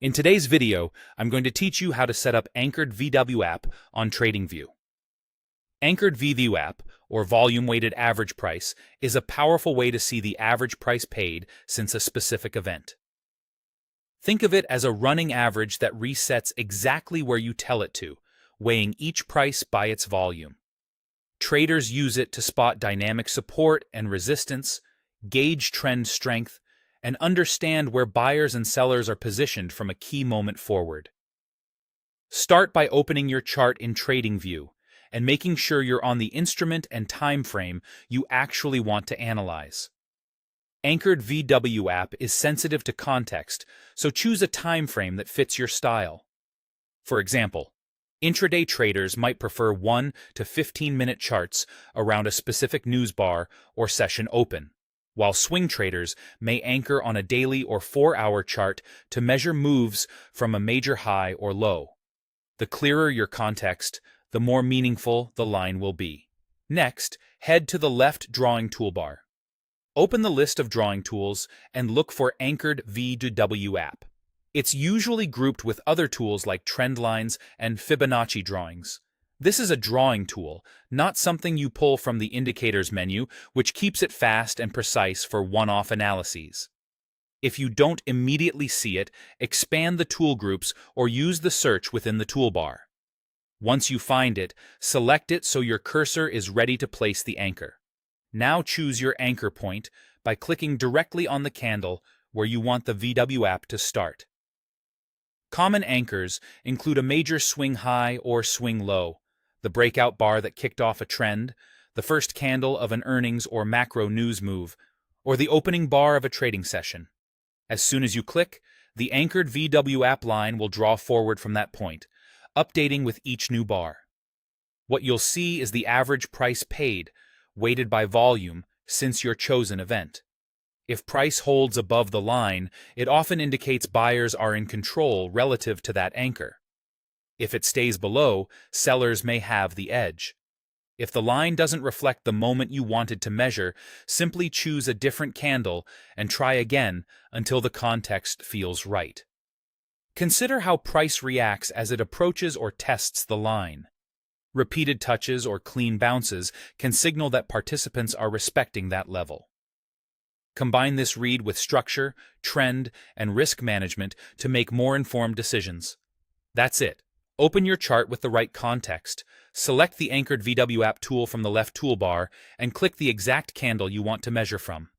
In today's video, I'm going to teach you how to set up Anchored VWAP on TradingView. Anchored VWAP, or Volume Weighted Average Price, is a powerful way to see the average price paid since a specific event. Think of it as a running average that resets exactly where you tell it to, weighing each price by its volume. Traders use it to spot dynamic support and resistance, gauge trend strength, and understand where buyers and sellers are positioned from a key moment forward. Start by opening your chart in TradingView and making sure you're on the instrument and time frame you actually want to analyze. Anchored VWAP is sensitive to context, so choose a time frame that fits your style. For example, intraday traders might prefer 1 to 15-minute charts around a specific news bar or session open, while swing traders may anchor on a daily or 4-hour chart to measure moves from a major high or low. The clearer your context, the more meaningful the line will be. Next, head to the left drawing toolbar. Open the list of drawing tools and look for Anchored VWAP. It's usually grouped with other tools like trend lines and Fibonacci drawings. This is a drawing tool, not something you pull from the Indicators menu, which keeps it fast and precise for one-off analyses. If you don't immediately see it, expand the tool groups or use the search within the toolbar. Once you find it, select it so your cursor is ready to place the anchor. Now choose your anchor point by clicking directly on the candle where you want the VWAP to start. Common anchors include a major swing high or swing low, the breakout bar that kicked off a trend, the first candle of an earnings or macro news move, or the opening bar of a trading session. As soon as you click, the anchored VWAP line will draw forward from that point, updating with each new bar. What you'll see is the average price paid, weighted by volume, since your chosen event. If price holds above the line, it often indicates buyers are in control relative to that anchor. If it stays below, sellers may have the edge. If the line doesn't reflect the moment you wanted to measure, simply choose a different candle and try again until the context feels right. Consider how price reacts as it approaches or tests the line. Repeated touches or clean bounces can signal that participants are respecting that level. Combine this read with structure, trend, and risk management to make more informed decisions. That's it. Open your chart with the right context, select the Anchored VWAP tool from the left toolbar, and click the exact candle you want to measure from.